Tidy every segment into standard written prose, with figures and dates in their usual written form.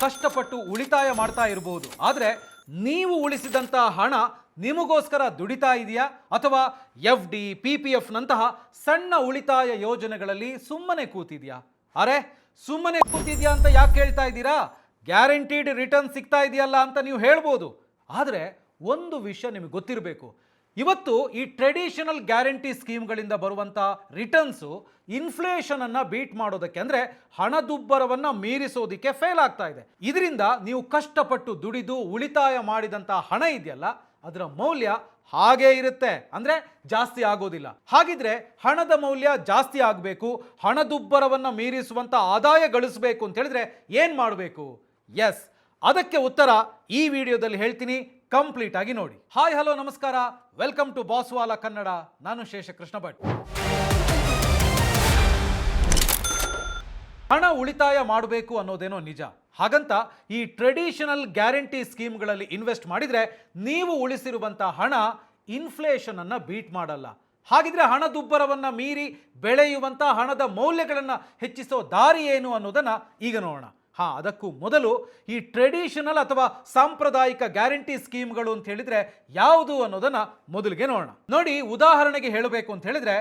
ಕಷ್ಟಪಟ್ಟು ಉಳಿತಾಯ ಮಾಡ್ತಾ ಇರಬಹುದು, ಆದರೆ ನೀವು ಉಳಿಸಿದಂಥ ಹಣ ನಿಮಗೋಸ್ಕರ ದುಡಿತಾ ಇದೆಯಾ ಅಥವಾ F D P P F ನಂತಹ ಸಣ್ಣ ಉಳಿತಾಯ ಯೋಜನೆಗಳಲ್ಲಿ ಸುಮ್ಮನೆ ಕೂತಿದ್ಯಾ? ಅರೆ ಸುಮ್ಮನೆ ಕೂತಿದ್ಯಾ ಅಂತ ಯಾಕೆ ಹೇಳ್ತಾ ಇದ್ದೀರಾ? ಗ್ಯಾರಂಟಿಡ್ ರಿಟರ್ನ್ ಸಿಗ್ತಾ ಇದೆಯಲ್ಲ ಅಂತ ನೀವು ಹೇಳ್ಬೋದು. ಆದರೆ ಒಂದು ವಿಷಯ ನಿಮಗೆ ಗೊತ್ತಿರಬೇಕು, ಇವತ್ತು ಈ ಟ್ರೆಡಿಷನಲ್ ಗ್ಯಾರಂಟಿ ಸ್ಕೀಮ್ಗಳಿಂದ ಬರುವಂಥ ರಿಟರ್ನ್ಸು ಇನ್ಫ್ಲೇಷನನ್ನು ಬೀಟ್ ಮಾಡೋದಕ್ಕೆ ಅಂದರೆ ಹಣದುಬ್ಬರವನ್ನು ಮೀರಿಸೋದಕ್ಕೆ ಫೇಲ್ ಆಗ್ತಾ ಇದೆ. ಇದರಿಂದ ನೀವು ಕಷ್ಟಪಟ್ಟು ದುಡಿದು ಉಳಿತಾಯ ಮಾಡಿದಂಥ ಹಣ ಇದೆಯಲ್ಲ, ಅದರ ಮೌಲ್ಯ ಹಾಗೇ ಇರುತ್ತೆ, ಅಂದರೆ ಜಾಸ್ತಿ ಆಗೋದಿಲ್ಲ. ಹಾಗಿದ್ರೆ ಹಣದ ಮೌಲ್ಯ ಜಾಸ್ತಿ ಆಗಬೇಕು, ಹಣದುಬ್ಬರವನ್ನು ಮೀರಿಸುವಂಥ ಆದಾಯ ಗಳಿಸಬೇಕು ಅಂತ ಹೇಳಿದ್ರೆ ಏನು ಮಾಡಬೇಕು? ಎಸ್, ಅದಕ್ಕೆ ಉತ್ತರ ಈ ವಿಡಿಯೋದಲ್ಲಿ ಹೇಳ್ತೀನಿ, ಕಂಪ್ಲೀಟ್ ಆಗಿ ನೋಡಿ. ಹಾಯ್ ಹಲೋ ನಮಸ್ಕಾರ, ವೆಲ್ಕಮ್ ಟು ಬಾಸ್ವಾಲ ಕನ್ನಡ. ನಾನು ಶೇಷಕೃಷ್ಣ ಭಟ್. ಹಣ ಉಳಿತಾಯ ಮಾಡಬೇಕು ಅನ್ನೋದೇನೋ ನಿಜ. ಹಾಗಂತ ಈ ಟ್ರೆಡಿಷನಲ್ ಗ್ಯಾರಂಟಿ ಸ್ಕೀಮ್ಗಳಲ್ಲಿ ಇನ್ವೆಸ್ಟ್ ಮಾಡಿದರೆ ನೀವು ಉಳಿಸಿರುವಂಥ ಹಣ ಇನ್ಫ್ಲೇಷನ್ ಅನ್ನು ಬೀಟ್ ಮಾಡಲ್ಲ. ಹಾಗಿದ್ರೆ ಹಣದುಬ್ಬರವನ್ನು ಮೀರಿ ಬೆಳೆಯುವಂಥ ಹಣದ ಮೌಲ್ಯಗಳನ್ನು ಹೆಚ್ಚಿಸೋ ದಾರಿ ಏನು ಅನ್ನೋದನ್ನು ಈಗ ನೋಡೋಣ. ಅದಕ್ಕೂ ಮೊದಲು ಈ ಟ್ರೆಡಿಷನಲ್ ಅಥವಾ ಸಾಂಪ್ರದಾಯಿಕ ಗ್ಯಾರಂಟಿ ಸ್ಕೀಮ್ಗಳು ಅಂತ ಹೇಳಿದ್ರೆ ಯಾವುದು ಅನ್ನೋದನ್ನ ಮೊದಲಿಗೆ ನೋಡೋಣ. ನೋಡಿ, ಉದಾಹರಣೆಗೆ ಹೇಳಬೇಕು ಅಂತ ಹೇಳಿದ್ರೆ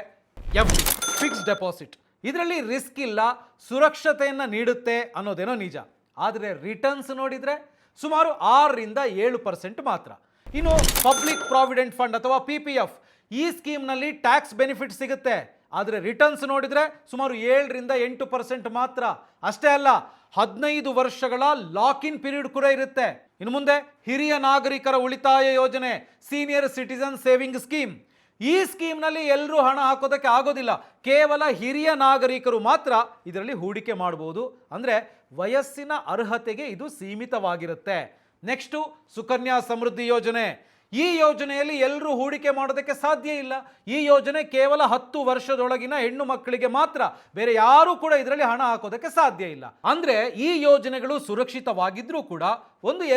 ಎಫ್ ಡಿ, ಫಿಕ್ಸ್ಡ್ ಡೆಪಾಸಿಟ್. ಇದರಲ್ಲಿ ರಿಸ್ಕ್ ಇಲ್ಲ, ಸುರಕ್ಷತೆಯನ್ನು ನೀಡುತ್ತೆ ಅನ್ನೋದೇನೋ ನಿಜ. ಆದರೆ ರಿಟರ್ನ್ಸ್ ನೋಡಿದ್ರೆ ಸುಮಾರು 6-7% ಮಾತ್ರ. ಇನ್ನು ಪಬ್ಲಿಕ್ ಪ್ರಾವಿಡೆಂಟ್ ಫಂಡ್ ಅಥವಾ ಪಿ ಪಿ ಎಫ್, ಈ ಸ್ಕೀಮ್ನಲ್ಲಿ ಟ್ಯಾಕ್ಸ್ ಬೆನಿಫಿಟ್ ಸಿಗುತ್ತೆ, ಆದರೆ ರಿಟರ್ನ್ಸ್ ನೋಡಿದರೆ ಸುಮಾರು 7-8% ಮಾತ್ರ. ಅಷ್ಟೇ ಅಲ್ಲ, 15 ವರ್ಷಗಳ ಲಾಕ್ ಇನ್ ಪೀರಿಯಡ್ ಕೂಡ ಇರುತ್ತೆ. ಇನ್ನು ಮುಂದೆ ಹಿರಿಯ ನಾಗರಿಕರ ಉಳಿತಾಯ ಯೋಜನೆ, ಸೀನಿಯರ್ ಸಿಟಿಜನ್ ಸೇವಿಂಗ್ ಸ್ಕೀಮ್. ಈ ಸ್ಕೀಮ್ನಲ್ಲಿ ಎಲ್ಲರೂ ಹಣ ಹಾಕೋದಕ್ಕೆ ಆಗೋದಿಲ್ಲ, ಕೇವಲ ಹಿರಿಯ ನಾಗರಿಕರು ಮಾತ್ರ ಇದರಲ್ಲಿ ಹೂಡಿಕೆ ಮಾಡಬಹುದು. ಅಂದರೆ ವಯಸ್ಸಿನ ಅರ್ಹತೆಗೆ ಇದು ಸೀಮಿತವಾಗಿರುತ್ತೆ. ನೆಕ್ಸ್ಟು ಸುಕನ್ಯಾ ಸಮೃದ್ಧಿ ಯೋಜನೆ. ಈ ಯೋಜನೆಯಲ್ಲಿ ಎಲ್ಲರೂ ಹೂಡಿಕೆ ಮಾಡೋದಕ್ಕೆ ಸಾಧ್ಯ ಇಲ್ಲ. ಈ ಯೋಜನೆ ಕೇವಲ 10 ವರ್ಷದೊಳಗಿನ ಹೆಣ್ಣು ಮಕ್ಕಳಿಗೆ ಮಾತ್ರ, ಬೇರೆ ಯಾರೂ ಕೂಡ ಇದರಲ್ಲಿ ಹಣ ಹಾಕೋದಕ್ಕೆ ಸಾಧ್ಯ ಇಲ್ಲ. ಅಂದ್ರೆ ಈ ಯೋಜನೆಗಳು ಸುರಕ್ಷಿತವಾಗಿದ್ರೂ ಕೂಡ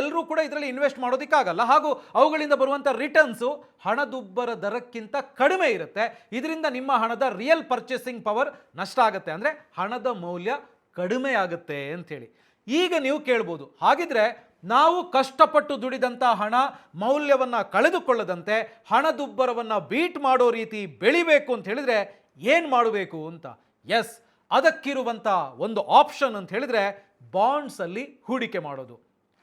ಎಲ್ಲರೂ ಕೂಡ ಇದರಲ್ಲಿ ಇನ್ವೆಸ್ಟ್ ಮಾಡೋದಕ್ಕಾಗಲ್ಲ, ಹಾಗೂ ಅವುಗಳಿಂದ ಬರುವಂಥ ರಿಟರ್ನ್ಸು ಹಣದುಬ್ಬರ ದರಕ್ಕಿಂತ ಕಡಿಮೆ ಇರುತ್ತೆ. ಇದರಿಂದ ನಿಮ್ಮ ಹಣದ ರಿಯಲ್ ಪರ್ಚೇಸಿಂಗ್ ಪವರ್ ನಷ್ಟ ಆಗುತ್ತೆ, ಅಂದರೆ ಹಣದ ಮೌಲ್ಯ ಕಡಿಮೆ ಆಗುತ್ತೆ ಅಂಥೇಳಿ. ಈಗ ನೀವು ಕೇಳ್ಬೋದು, ಹಾಗಿದ್ರೆ ನಾವು ಕಷ್ಟಪಟ್ಟು ದುಡಿದಂಥ ಹಣ ಮೌಲ್ಯವನ್ನು ಕಳೆದುಕೊಳ್ಳದಂತೆ ಹಣದುಬ್ಬರವನ್ನು ಬೀಟ್ ಮಾಡೋ ರೀತಿ ಬೆಳಿಬೇಕು ಅಂತ ಹೇಳಿದ್ರೆ ಏನು ಮಾಡಬೇಕು ಅಂತ. ಎಸ್, ಅದಕ್ಕಿರುವಂಥ ಒಂದು ಆಪ್ಷನ್ ಅಂತ ಹೇಳಿದ್ರೆ ಬಾಂಡ್ಸ್ ಅಲ್ಲಿ ಹೂಡಿಕೆ ಮಾಡೋದು.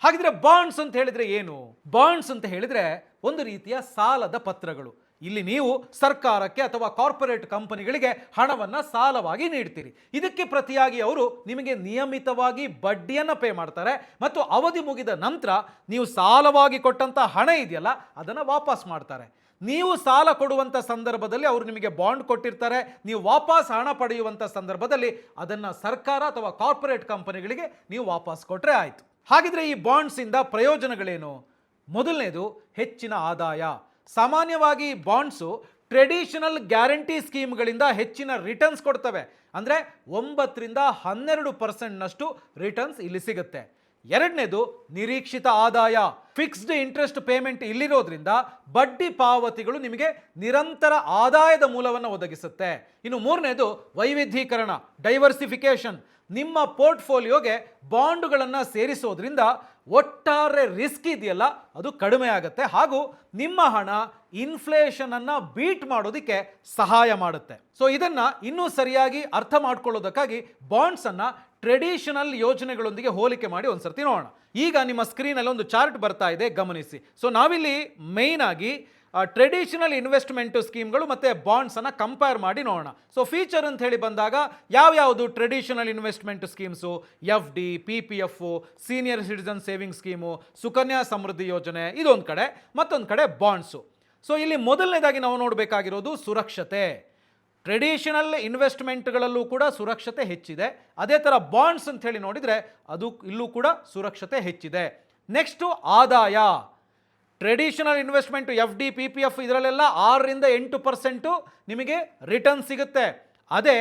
ಹಾಗಿದ್ರೆ ಬಾಂಡ್ಸ್ ಅಂತ ಹೇಳಿದ್ರೆ ಏನು? ಬಾಂಡ್ಸ್ ಅಂತ ಹೇಳಿದ್ರೆ ಒಂದು ರೀತಿಯ ಸಾಲದ ಪತ್ರಗಳು. ಇಲ್ಲಿ ನೀವು ಸರ್ಕಾರಕ್ಕೆ ಅಥವಾ ಕಾರ್ಪೊರೇಟ್ ಕಂಪನಿಗಳಿಗೆ ಹಣವನ್ನು ಸಾಲವಾಗಿ ನೀಡ್ತೀರಿ. ಇದಕ್ಕೆ ಪ್ರತಿಯಾಗಿ ಅವರು ನಿಮಗೆ ನಿಯಮಿತವಾಗಿ ಬಡ್ಡಿಯನ್ನು ಪೇ ಮಾಡ್ತಾರೆ ಮತ್ತು ಅವಧಿ ಮುಗಿದ ನಂತರ ನೀವು ಸಾಲವಾಗಿ ಕೊಟ್ಟಂಥ ಹಣ ಇದೆಯಲ್ಲ ಅದನ್ನು ವಾಪಸ್ ಮಾಡ್ತಾರೆ. ನೀವು ಸಾಲ ಕೊಡುವಂಥ ಸಂದರ್ಭದಲ್ಲಿ ಅವರು ನಿಮಗೆ ಬಾಂಡ್ ಕೊಟ್ಟಿರ್ತಾರೆ, ನೀವು ವಾಪಸ್ ಹಣ ಪಡೆಯುವಂಥ ಸಂದರ್ಭದಲ್ಲಿ ಅದನ್ನು ಸರ್ಕಾರ ಅಥವಾ ಕಾರ್ಪೊರೇಟ್ ಕಂಪನಿಗಳಿಗೆ ನೀವು ವಾಪಸ್ ಕೊಟ್ಟರೆ ಆಯಿತು. ಹಾಗಿದ್ರೆ ಈ ಬಾಂಡ್ಸಿಂದ ಪ್ರಯೋಜನಗಳೇನು? ಮೊದಲನೇದು ಹೆಚ್ಚಿನ ಆದಾಯ. ಸಾಮಾನ್ಯವಾಗಿ ಬಾಂಡ್ಸು ಟ್ರೆಡಿಷನಲ್ ಗ್ಯಾರಂಟಿ ಸ್ಕೀಮ್ಗಳಿಂದ ಹೆಚ್ಚಿನ ರಿಟರ್ನ್ಸ್ ಕೊಡ್ತವೆ, ಅಂದರೆ 9-12% ರಿಟರ್ನ್ಸ್ ಇಲ್ಲಿ ಸಿಗುತ್ತೆ. ಎರಡನೇದು ನಿರೀಕ್ಷಿತ ಆದಾಯ. ಫಿಕ್ಸ್ಡ್ ಇಂಟ್ರೆಸ್ಟ್ ಪೇಮೆಂಟ್ ಇಲ್ಲಿರೋದ್ರಿಂದ ಬಡ್ಡಿ ಪಾವತಿಗಳು ನಿಮಗೆ ನಿರಂತರ ಆದಾಯದ ಮೂಲವನ್ನು ಒದಗಿಸುತ್ತೆ. ಇನ್ನು ಮೂರನೇದು ವೈವಿಧ್ಯೀಕರಣ, ಡೈವರ್ಸಿಫಿಕೇಶನ್. ನಿಮ್ಮ ಪೋರ್ಟ್ಫೋಲಿಯೋಗೆ ಬಾಂಡುಗಳನ್ನು ಸೇರಿಸೋದ್ರಿಂದ ಒಟ್ಟಾರೆ ರಿಸ್ಕ್ ಇದೆಯಲ್ಲ ಅದು ಕಡಿಮೆ ಆಗುತ್ತೆ, ಹಾಗೂ ನಿಮ್ಮ ಹಣ ಇನ್ಫ್ಲೇಷನ್ ಅನ್ನು ಬೀಟ್ ಮಾಡೋದಕ್ಕೆ ಸಹಾಯ ಮಾಡುತ್ತೆ. ಸೊ ಇದನ್ನು ಇನ್ನೂ ಸರಿಯಾಗಿ ಅರ್ಥ ಮಾಡ್ಕೊಳ್ಳೋದಕ್ಕಾಗಿ ಬಾಂಡ್ಸ್ ಅನ್ನು ಟ್ರೆಡಿಷನಲ್ ಯೋಜನೆಗಳೊಂದಿಗೆ ಹೋಲಿಕೆ ಮಾಡಿ ಒಂದ್ಸರ್ತಿ ನೋಡೋಣ. ಈಗ ನಿಮ್ಮ ಸ್ಕ್ರೀನಲ್ಲಿ ಒಂದು ಚಾರ್ಟ್ ಬರ್ತಾ ಇದೆ, ಗಮನಿಸಿ. ಸೊ ನಾವಿಲ್ಲಿ ಮೇಯ್ನ್ ಆಗಿ ಟ್ರೆಡಿಷನಲ್ ಇನ್ವೆಸ್ಟ್ಮೆಂಟ್ ಸ್ಕೀಮ್ಗಳು ಮತ್ತು ಬಾಂಡ್ಸನ್ನು ಕಂಪೇರ್ ಮಾಡಿ ನೋಡೋಣ. ಸೊ ಫೀಚರ್ ಅಂತ ಹೇಳಿ ಬಂದಾಗ ಯಾವ್ಯಾವುದು traditional investment schemes? F D, P P F, senior citizen saving scheme, Sukanya Samriddhi Yojana, ಇದೊಂದು ಕಡೆ. ಮತ್ತೊಂದು ಕಡೆ ಬಾಂಡ್ಸು. ಸೊ ಇಲ್ಲಿ ಮೊದಲನೇದಾಗಿ ನಾವು ನೋಡಬೇಕಾಗಿರೋದು ಸುರಕ್ಷತೆ. ಟ್ರೆಡಿಷನಲ್ ಇನ್ವೆಸ್ಟ್ಮೆಂಟ್ಗಳಲ್ಲೂ ಕೂಡ ಸುರಕ್ಷತೆ ಹೆಚ್ಚಿದೆ. ಅದೇ ಥರ ಬಾಂಡ್ಸ್ ಅಂತ ಹೇಳಿ ನೋಡಿದರೆ ಇಲ್ಲೂ ಕೂಡ ಸುರಕ್ಷತೆ ಹೆಚ್ಚಿದೆ. ನೆಕ್ಸ್ಟು ಆದಾಯ. Traditional investment F D, P P F ಇದರಲ್ಲೆಲ್ಲ 6-8% ನಿಮಗೆ ರಿಟರ್ನ್ ಸಿಗುತ್ತೆ. ಅದೇ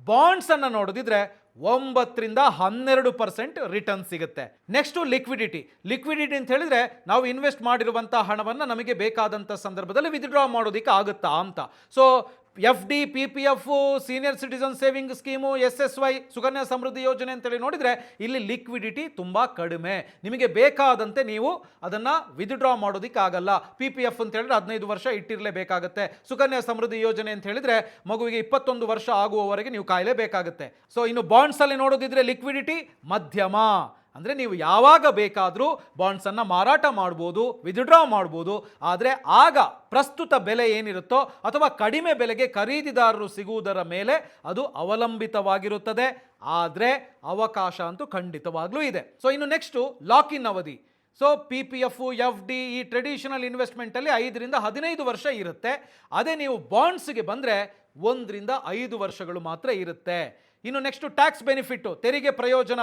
ಬಾಂಡ್ಸನ್ನು ನೋಡೋದಿದ್ರೆ 9-12% ರಿಟರ್ನ್ ಸಿಗುತ್ತೆ. Next liquidity. ಲಿಕ್ವಿಡಿಟಿ ಅಂತ ಹೇಳಿದ್ರೆ ನಾವು ಇನ್ವೆಸ್ಟ್ ಮಾಡಿರುವಂಥ ಹಣವನ್ನು ನಮಗೆ ಬೇಕಾದಂಥ ಸಂದರ್ಭದಲ್ಲಿ ವಿತ್ಡ್ರಾ ಮಾಡೋದಕ್ಕೆ ಆಗುತ್ತಾ ಅಂತ. So FD, PPF, senior citizen saving scheme, SSY, Sukanya Samriddhi Yojana ಅಂತೇಳಿ ನೋಡಿದರೆ ಇಲ್ಲಿ ಲಿಕ್ವಿಡಿಟಿ ತುಂಬ ಕಡಿಮೆ. ನಿಮಗೆ ಬೇಕಾದಂತೆ ನೀವು ಅದನ್ನು ವಿತ್ಡ್ರಾ ಮಾಡೋದಕ್ಕಾಗಲ್ಲ. PPF ಅಂತ ಹೇಳಿದ್ರೆ 15 ವರ್ಷ ಇಟ್ಟಿರಲೇಬೇಕಾಗುತ್ತೆ. ಸುಕನ್ಯಾ ಸಮೃದ್ಧಿ ಯೋಜನೆ ಅಂತ ಹೇಳಿದ್ರೆ ಮಗುವಿಗೆ 21 ವರ್ಷ ಆಗುವವರೆಗೆ ನೀವು ಕಾಯಲೇಬೇಕಾಗುತ್ತೆ. ಸೊ ಇನ್ನು ಬಾಂಡ್ಸಲ್ಲಿ ನೋಡೋದಿದ್ರೆ ಲಿಕ್ವಿಡಿಟಿ ಮಧ್ಯಮ, ಅಂದರೆ ನೀವು ಯಾವಾಗ ಬೇಕಾದರೂ ಬಾಂಡ್ಸನ್ನು ಮಾರಾಟ ಮಾಡ್ಬೋದು, ವಿತ್ಡ್ರಾ ಮಾಡ್ಬೋದು. ಆದರೆ ಆಗ ಪ್ರಸ್ತುತ ಬೆಲೆ ಏನಿರುತ್ತೋ ಅಥವಾ ಕಡಿಮೆ ಬೆಲೆಗೆ ಖರೀದಿದಾರರು ಸಿಗುವುದರ ಮೇಲೆ ಅದು ಅವಲಂಬಿತವಾಗಿರುತ್ತದೆ. ಆದರೆ ಅವಕಾಶ ಅಂತೂ ಖಂಡಿತವಾಗ್ಲೂ ಇದೆ. ಸೊ ಇನ್ನು ನೆಕ್ಸ್ಟು ಲಾಕ್ ಇನ್ ಅವಧಿ. ಸೊ PPF, FD ಈ ಟ್ರೆಡಿಷನಲ್ ಇನ್ವೆಸ್ಟ್ಮೆಂಟಲ್ಲಿ 5 ರಿಂದ 15 ವರ್ಷ ಇರುತ್ತೆ. ಅದೇ ನೀವು ಬಾಂಡ್ಸ್ಗೆ ಬಂದರೆ 1 ರಿಂದ 5 ವರ್ಷಗಳು ಮಾತ್ರ ಇರುತ್ತೆ. ಇನ್ನು ನೆಕ್ಸ್ಟು ಟ್ಯಾಕ್ಸ್ ಬೆನಿಫಿಟ್ಟು, ತೆರಿಗೆ ಪ್ರಯೋಜನ.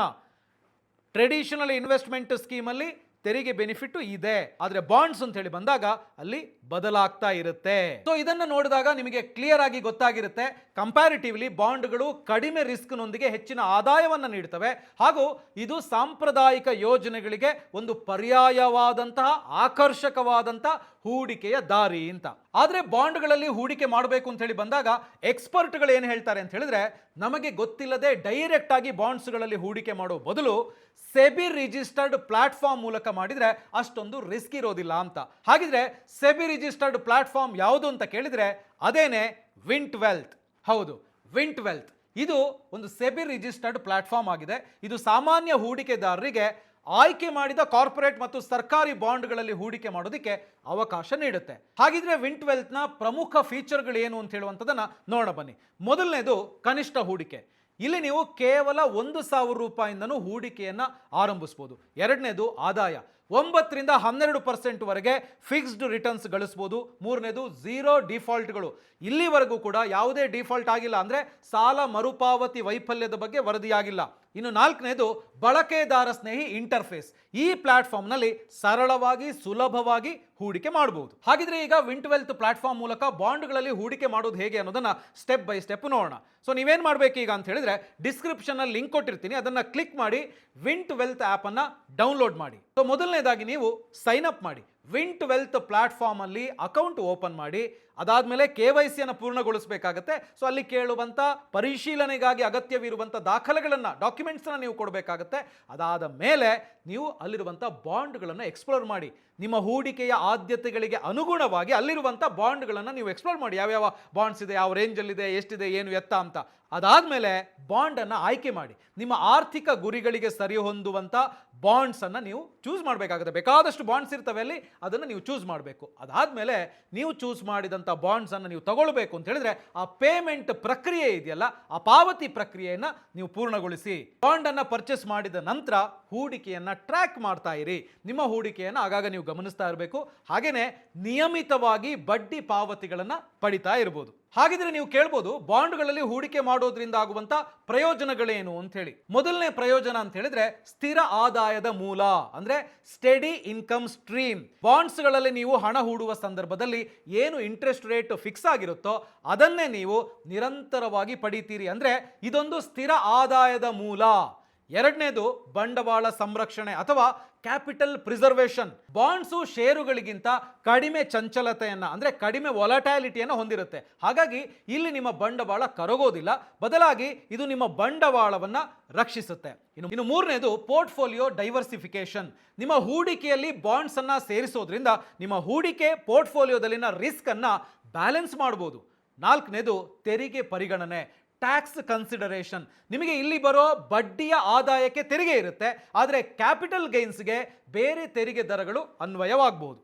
ಟ್ರೆಡಿಷನಲ್ ಇನ್ವೆಸ್ಟ್ಮೆಂಟ್ ಸ್ಕೀಮಲ್ಲಿ ತೆರಿಗೆ ಬೆನಿಫಿಟ್ ಇದೆ, ಆದರೆ ಬಾಂಡ್ಸ್ ಅಂತ ಹೇಳಿ ಬಂದಾಗ ಅಲ್ಲಿ ಬದಲಾಗ್ತಾ ಇರುತ್ತೆ. ಸೊ ಇದನ್ನು ನೋಡಿದಾಗ ನಿಮಗೆ ಕ್ಲಿಯರ್ ಆಗಿ ಗೊತ್ತಾಗಿರುತ್ತೆ, ಕಂಪ್ಯಾರಿಟಿವ್ಲಿ ಬಾಂಡ್ಗಳು ಕಡಿಮೆ ರಿಸ್ಕ್ನೊಂದಿಗೆ ಹೆಚ್ಚಿನ ಆದಾಯವನ್ನು ನೀಡ್ತವೆ, ಹಾಗೂ ಇದು ಸಾಂಪ್ರದಾಯಿಕ ಯೋಜನೆಗಳಿಗೆ ಒಂದು ಪರ್ಯಾಯವಾದಂತಹ ಆಕರ್ಷಕವಾದಂತಹ ಹೂಡಿಕೆಯ ದಾರಿ ಅಂತ. ಆದರೆ ಬಾಂಡ್ಗಳಲ್ಲಿ ಹೂಡಿಕೆ ಮಾಡಬೇಕು ಅಂತ ಹೇಳಿ ಬಂದಾಗ ಎಕ್ಸ್ಪರ್ಟ್ಗಳು ಏನು ಹೇಳ್ತಾರೆ ಅಂತ ಹೇಳಿದ್ರೆ, ನಮಗೆ ಗೊತ್ತಿಲ್ಲದೆ ಡೈರೆಕ್ಟ್ ಆಗಿ ಬಾಂಡ್ಸ್ಗಳಲ್ಲಿ ಹೂಡಿಕೆ ಮಾಡೋ ಬದಲು ಸೆಬಿ ರಿಜಿಸ್ಟರ್ಡ್ ಪ್ಲಾಟ್ಫಾರ್ಮ್ ಮೂಲಕ ಮಾಡಿದ್ರೆ ಅಷ್ಟೊಂದು ರಿಸ್ಕ್ ಇರೋದಿಲ್ಲ ಅಂತ. ಹಾಗಿದ್ರೆ ಸೆಬಿ ರಿಜಿಸ್ಟರ್ಡ್ ಪ್ಲಾಟ್ಫಾರ್ಮ್ ಯಾವುದು ಅಂತ ಕೇಳಿದ್ರೆ ಅದೇನೆ ವಿಂಟ್ ವೆಲ್ತ್. ಹೌದು, ವಿಂಟ್ ವೆಲ್ತ್ ಇದು ಒಂದು ಸೆಬಿ ರಿಜಿಸ್ಟರ್ಡ್ ಪ್ಲಾಟ್ಫಾರ್ಮ್ ಆಗಿದೆ. ಇದು ಸಾಮಾನ್ಯ ಹೂಡಿಕೆದಾರರಿಗೆ ಆಯ್ಕೆ ಮಾಡಿದ ಕಾರ್ಪೊರೇಟ್ ಮತ್ತು ಸರ್ಕಾರಿ ಬಾಂಡ್ಗಳಲ್ಲಿ ಹೂಡಿಕೆ ಮಾಡೋದಕ್ಕೆ ಅವಕಾಶ ನೀಡುತ್ತೆ. ಹಾಗಿದ್ರೆ ವಿಂಟ್ ವೆಲ್ತ್ನ ಪ್ರಮುಖ ಫೀಚರ್ಗಳು ಏನು ಅಂತ ಹೇಳುವಂಥದ್ದನ್ನ ನೋಡೋಣ ಬನ್ನಿ. ಮೊದಲನೇದು ಕನಿಷ್ಠ ಹೂಡಿಕೆ. ಇಲ್ಲಿ ನೀವು ಕೇವಲ 1,000 ರೂಪಾಯಿಂದನೂ ಹೂಡಿಕೆಯನ್ನು ಆರಂಭಿಸ್ಬೋದು. ಎರಡನೇದು ಆದಾಯ, 9 ರಿಂದ 12% ವರೆಗೆ ಫಿಕ್ಸ್ಡ್ ರಿಟರ್ನ್ಸ್ ಗಳಿಸ್ಬೋದು. ಮೂರನೇದು ಝೀರೋ ಡಿಫಾಲ್ಟ್ಗಳು, ಇಲ್ಲಿವರೆಗೂ ಕೂಡ ಯಾವುದೇ ಡಿಫಾಲ್ಟ್ ಆಗಿಲ್ಲ, ಅಂದರೆ ಸಾಲ ಮರುಪಾವತಿ ವೈಫಲ್ಯದ ಬಗ್ಗೆ ವರದಿಯಾಗಿಲ್ಲ. ಇನ್ನು ನಾಲ್ಕನೇದು ಬಳಕೆದಾರ ಸ್ನೇಹಿ ಇಂಟರ್ಫೇಸ್. ಈ ಪ್ಲಾಟ್ಫಾರ್ಮ್ನಲ್ಲಿ ಸರಳವಾಗಿ ಸುಲಭವಾಗಿ ಹೂಡಿಕೆ ಮಾಡಬಹುದು. ಹಾಗಿದ್ರೆ ಈಗ ವಿಂಟ್ ವೆಲ್ತ್ ಪ್ಲಾಟ್ಫಾರ್ಮ್ ಮೂಲಕ ಬಾಂಡ್ಗಳಲ್ಲಿ ಹೂಡಿಕೆ ಮಾಡೋದು ಹೇಗೆ ಅನ್ನೋದನ್ನ ಸ್ಟೆಪ್ ಬೈ ಸ್ಟೆಪ್ ನೋಡೋಣ. ಸೊ ನೀವೇನು ಮಾಡಬೇಕು ಈಗ ಅಂತ ಹೇಳಿದ್ರೆ, ಡಿಸ್ಕ್ರಿಪ್ಷನಲ್ಲಿ ಲಿಂಕ್ ಕೊಟ್ಟಿರ್ತೀನಿ, ಅದನ್ನು ಕ್ಲಿಕ್ ಮಾಡಿ ವಿಂಟ್ ವೆಲ್ತ್ ಆ್ಯಪನ್ನು ಡೌನ್ಲೋಡ್ ಮಾಡಿ. ಸೊ ಮೊದಲನೇದಾಗಿ ನೀವು ಸೈನ್ ಅಪ್ ಮಾಡಿ. ವಿಂಟ್ ವೆಲ್ತ್ ಪ್ಲಾಟ್ಫಾರ್ಮ್ ಅಲ್ಲಿ ಅಕೌಂಟ್ ಓಪನ್ ಮಾಡಿ. ಅದಾದಮೇಲೆ KYCಯನ್ನು ಪೂರ್ಣಗೊಳಿಸಬೇಕಾಗತ್ತೆ. ಸೊ ಅಲ್ಲಿ ಕೇಳುವಂಥ ಪರಿಶೀಲನೆಗಾಗಿ ಅಗತ್ಯವಿರುವಂಥ ದಾಖಲೆಗಳನ್ನು, ಡಾಕ್ಯುಮೆಂಟ್ಸನ್ನು ನೀವು ಕೊಡಬೇಕಾಗತ್ತೆ. ಅದಾದ ಮೇಲೆ ನೀವು ಅಲ್ಲಿರುವಂಥ ಬಾಂಡ್ಗಳನ್ನು ಎಕ್ಸ್ಪ್ಲೋರ್ ಮಾಡಿ. ನಿಮ್ಮ ಹೂಡಿಕೆಯ ಆದ್ಯತೆಗಳಿಗೆ ಅನುಗುಣವಾಗಿ ಅಲ್ಲಿರುವಂಥ ಬಾಂಡ್ಗಳನ್ನು ನೀವು ಎಕ್ಸ್ಪ್ಲೋರ್ ಮಾಡಿ. ಯಾವ್ಯಾವ ಬಾಂಡ್ಸ್ ಇದೆ, ಯಾವ ರೇಂಜಲ್ಲಿದೆ, ಎಷ್ಟಿದೆ, ಏನು ಎತ್ತ ಅಂತ. ಅದಾದಮೇಲೆ ಬಾಂಡನ್ನು ಆಯ್ಕೆ ಮಾಡಿ. ನಿಮ್ಮ ಆರ್ಥಿಕ ಗುರಿಗಳಿಗೆ ಸರಿ ಹೊಂದುವಂಥ ಬಾಂಡ್ಸನ್ನು ನೀವು ಚೂಸ್ ಮಾಡಬೇಕಾಗುತ್ತೆ. ಬೇಕಾದಷ್ಟು ಬಾಂಡ್ಸ್ ಇರ್ತವೆ ಅಲ್ಲಿ, ಅದನ್ನು ನೀವು ಚೂಸ್ ಮಾಡಬೇಕು. ಅದಾದಮೇಲೆ ನೀವು ಚೂಸ್ ಮಾಡಿದಂಥ ಬಾಂಡ್ಸನ್ನು ನೀವು ತಗೊಳ್ಬೇಕು ಅಂತ ಹೇಳಿದ್ರೆ ಆ ಪೇಮೆಂಟ್ ಪ್ರಕ್ರಿಯೆ ಇದೆಯಲ್ಲ, ಆ ಪಾವತಿ ಪ್ರಕ್ರಿಯೆಯನ್ನು ನೀವು ಪೂರ್ಣಗೊಳಿಸಿ. ಬಾಂಡನ್ನು ಪರ್ಚೇಸ್ ಮಾಡಿದ ನಂತರ ಹೂಡಿಕೆಯನ್ನು ಟ್ರ್ಯಾಕ್ ಮಾಡ್ತಾ ಇರಿ. ನಿಮ್ಮ ಹೂಡಿಕೆಯನ್ನು ಆಗಾಗ ನೀವು ಗಮನಿಸ್ತಾ ಇರಬೇಕು. ಹಾಗೆಯೇ ನಿಯಮಿತವಾಗಿ ಬಡ್ಡಿ ಪಾವತಿಗಳನ್ನು ಪಡಿತಾ ಇರ್ಬೋದು. ಹಾಗಿದ್ರೆ ನೀವು ಕೇಳ್ಬೋದು, ಬಾಂಡ್ಗಳಲ್ಲಿ ಹೂಡಿಕೆ ಮಾಡೋದ್ರಿಂದ ಆಗುವಂತ ಪ್ರಯೋಜನಗಳೇನು ಅಂತ ಹೇಳಿ. ಮೊದಲನೇ ಪ್ರಯೋಜನ ಅಂತ ಹೇಳಿದ್ರೆ ಸ್ಥಿರ ಆದಾಯದ ಮೂಲ, ಅಂದ್ರೆ ಸ್ಟೆಡಿ ಇನ್ಕಮ್ ಸ್ಟ್ರೀಮ್. ಬಾಂಡ್ಸ್ಗಳಲ್ಲಿ ನೀವು ಹಣ ಹೂಡುವ ಸಂದರ್ಭದಲ್ಲಿ ಏನು ಇಂಟ್ರೆಸ್ಟ್ ರೇಟ್ ಫಿಕ್ಸ್ ಆಗಿರುತ್ತೋ ಅದನ್ನೇ ನೀವು ನಿರಂತರವಾಗಿ ಪಡಿತೀರಿ. ಅಂದ್ರೆ ಇದೊಂದು ಸ್ಥಿರ ಆದಾಯದ ಮೂಲ. ಎರಡನೇದು ಬಂಡವಾಳ ಸಂರಕ್ಷಣೆ ಅಥವಾ ಕ್ಯಾಪಿಟಲ್ ಪ್ರಿಸರ್ವೇಷನ್. ಬಾಂಡ್ಸು ಷೇರುಗಳಿಗಿಂತ ಕಡಿಮೆ ಚಂಚಲತೆಯನ್ನು, ಅಂದರೆ ಕಡಿಮೆ ವಾಲಟೈಲಿಟಿಯನ್ನು ಹೊಂದಿರುತ್ತೆ. ಹಾಗಾಗಿ ಇಲ್ಲಿ ನಿಮ್ಮ ಬಂಡವಾಳ ಕರಗೋದಿಲ್ಲ, ಬದಲಾಗಿ ಇದು ನಿಮ್ಮ ಬಂಡವಾಳವನ್ನು ರಕ್ಷಿಸುತ್ತೆ. ಇನ್ನು ಮೂರನೇದು ಪೋರ್ಟ್ಫೋಲಿಯೋ ಡೈವರ್ಸಿಫಿಕೇಶನ್. ನಿಮ್ಮ ಹೂಡಿಕೆಯಲ್ಲಿ ಬಾಂಡ್ಸ್ ಅನ್ನ ಸೇರಿಸೋದ್ರಿಂದ ನಿಮ್ಮ ಹೂಡಿಕೆ ಪೋರ್ಟ್ಫೋಲಿಯೋದಲ್ಲಿನ ರಿಸ್ಕ್ ಅನ್ನ ಬ್ಯಾಲೆನ್ಸ್ ಮಾಡಬಹುದು. ನಾಲ್ಕನೇದು ತೆರಿಗೆ ಪರಿಗಣನೆ, ಟ್ಯಾಕ್ಸ್ ಕನ್ಸಿಡರೇಷನ್. ನಿಮಗೆ ಇಲ್ಲಿ ಬರೋ ಬಡ್ಡಿಯ ಆದಾಯಕ್ಕೆ ತೆರಿಗೆ ಇರುತ್ತೆ, ಆದರೆ ಕ್ಯಾಪಿಟಲ್ ಗೈನ್ಸ್ಗೆ ಬೇರೆ ತೆರಿಗೆ ದರಗಳು ಅನ್ವಯವಾಗಬಹುದು.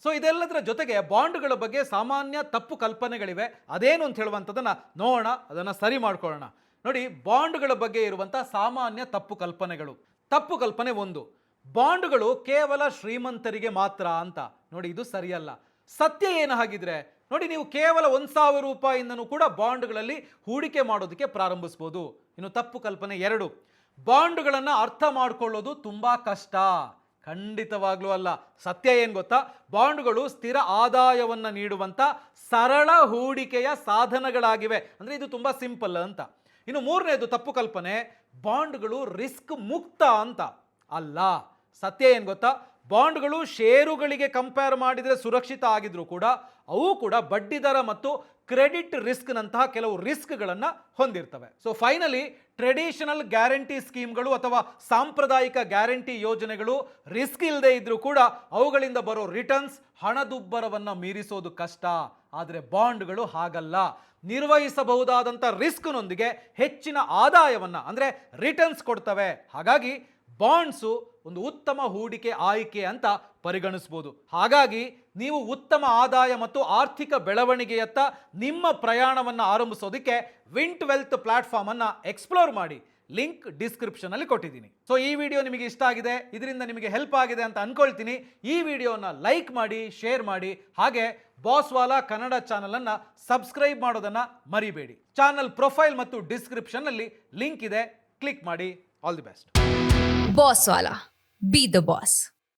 ಸೊ ಇದೆಲ್ಲದರ ಜೊತೆಗೆ ಬಾಂಡ್ಗಳ ಬಗ್ಗೆ ಸಾಮಾನ್ಯ ತಪ್ಪು ಕಲ್ಪನೆಗಳಿವೆ. ಅದೇನು ಅಂತ ಹೇಳುವಂಥದ್ದನ್ನು ನೋಡೋಣ, ಅದನ್ನು ಸರಿ ಮಾಡ್ಕೊಳ್ಳೋಣ. ನೋಡಿ, ಬಾಂಡ್ಗಳ ಬಗ್ಗೆ ಇರುವಂಥ ಸಾಮಾನ್ಯ ತಪ್ಪು ಕಲ್ಪನೆಗಳು. ತಪ್ಪು ಕಲ್ಪನೆ 1, ಬಾಂಡ್ಗಳು ಕೇವಲ ಶ್ರೀಮಂತರಿಗೆ ಮಾತ್ರ ಅಂತ. ನೋಡಿ, ಇದು ಸರಿಯಲ್ಲ. ಸತ್ಯ ಏನು ಹಾಗಿದ್ರೆ? ನೋಡಿ, ನೀವು ಕೇವಲ 1,000 ರೂಪಾಯಿಂದನೂ ಕೂಡ ಬಾಂಡ್ಗಳಲ್ಲಿ ಹೂಡಿಕೆ ಮಾಡೋದಕ್ಕೆ ಪ್ರಾರಂಭಿಸ್ಬೋದು. ಇನ್ನು ತಪ್ಪು ಕಲ್ಪನೆ 2, ಬಾಂಡ್ಗಳನ್ನು ಅರ್ಥ ಮಾಡ್ಕೊಳ್ಳೋದು ತುಂಬಾ ಕಷ್ಟ. ಖಂಡಿತವಾಗ್ಲೂ ಅಲ್ಲ. ಸತ್ಯ ಏನು ಗೊತ್ತಾ? ಬಾಂಡ್ಗಳು ಸ್ಥಿರ ಆದಾಯವನ್ನು ನೀಡುವಂಥ ಸರಳ ಹೂಡಿಕೆಯ ಸಾಧನಗಳಾಗಿವೆ. ಅಂದರೆ ಇದು ತುಂಬ ಸಿಂಪಲ್ ಅಂತ. ಇನ್ನು ಮೂರನೇದು ತಪ್ಪು ಕಲ್ಪನೆ, ಬಾಂಡ್ಗಳು ರಿಸ್ಕ್ ಮುಕ್ತ ಅಂತ. ಅಲ್ಲ. ಸತ್ಯ ಏನು ಗೊತ್ತಾ? ಬಾಂಡ್ಗಳು ಷೇರುಗಳಿಗೆ ಕಂಪೇರ್ ಮಾಡಿದರೆ ಸುರಕ್ಷಿತ ಆಗಿದ್ರು ಕೂಡ ಅವು ಕೂಡ ಬಡ್ಡಿ ದರ ಮತ್ತು ಕ್ರೆಡಿಟ್ ರಿಸ್ಕ್ ನಂತಹ ಕೆಲವು ರಿಸ್ಕ್ಗಳನ್ನು ಹೊಂದಿರ್ತವೆ. ಸೊ ಫೈನಲಿ ಟ್ರೆಡಿಷನಲ್ ಗ್ಯಾರಂಟಿ ಸ್ಕೀಮ್ಗಳು ಅಥವಾ ಸಾಂಪ್ರದಾಯಿಕ ಗ್ಯಾರಂಟಿ ಯೋಜನೆಗಳು ರಿಸ್ಕ್ ಇಲ್ಲದೆ ಇದ್ರೂ ಕೂಡ ಅವುಗಳಿಂದ ಬರೋ ರಿಟರ್ನ್ಸ್ ಹಣದುಬ್ಬರವನ್ನು ಮೀರಿಸೋದು ಕಷ್ಟ. ಆದರೆ ಬಾಂಡ್ಗಳು ಹಾಗಲ್ಲ. ನಿರ್ವಹಿಸಬಹುದಾದಂಥ ರಿಸ್ಕ್ನೊಂದಿಗೆ ಹೆಚ್ಚಿನ ಆದಾಯವನ್ನು ಅಂದರೆ ರಿಟರ್ನ್ಸ್ ಕೊಡ್ತವೆ. ಹಾಗಾಗಿ ಬಾಂಡ್ಸು ಒಂದು ಉತ್ತಮ ಹೂಡಿಕೆ ಆಯ್ಕೆ ಅಂತ ಪರಿಗಣಿಸ್ಬೋದು. ಹಾಗಾಗಿ ನೀವು ಉತ್ತಮ ಆದಾಯ ಮತ್ತು ಆರ್ಥಿಕ ಬೆಳವಣಿಗೆಯತ್ತ ನಿಮ್ಮ ಪ್ರಯಾಣವನ್ನು ಆರಂಭಿಸೋದಕ್ಕೆ ವಿಂಟ್ ವೆಲ್ತ್ ಪ್ಲಾಟ್ಫಾರ್ಮ್ ಅನ್ನು ಎಕ್ಸ್ಪ್ಲೋರ್ ಮಾಡಿ. ಲಿಂಕ್ ಡಿಸ್ಕ್ರಿಪ್ಷನ್ ಅಲ್ಲಿ ಕೊಟ್ಟಿದ್ದೀನಿ. ಸೊ ಈ ವಿಡಿಯೋ ನಿಮಗೆ ಇಷ್ಟ ಆಗಿದೆ, ಇದರಿಂದ ನಿಮಗೆ ಹೆಲ್ಪ್ ಆಗಿದೆ ಅಂತ ಅನ್ಕೊಳ್ತೀನಿ. ಈ ವಿಡಿಯೋನ ಲೈಕ್ ಮಾಡಿ, ಶೇರ್ ಮಾಡಿ, ಹಾಗೆ ಬಾಸ್ವಾಲಾ ಕನ್ನಡ ಚಾನಲ್ ಅನ್ನ ಸಬ್ಸ್ಕ್ರೈಬ್ ಮಾಡೋದನ್ನ ಮರಿಬೇಡಿ. ಚಾನಲ್ ಪ್ರೊಫೈಲ್ ಮತ್ತು ಡಿಸ್ಕ್ರಿಪ್ಷನ್ ಅಲ್ಲಿ ಲಿಂಕ್ ಇದೆ, ಕ್ಲಿಕ್ ಮಾಡಿ. All the best. Bosswala. Be the boss.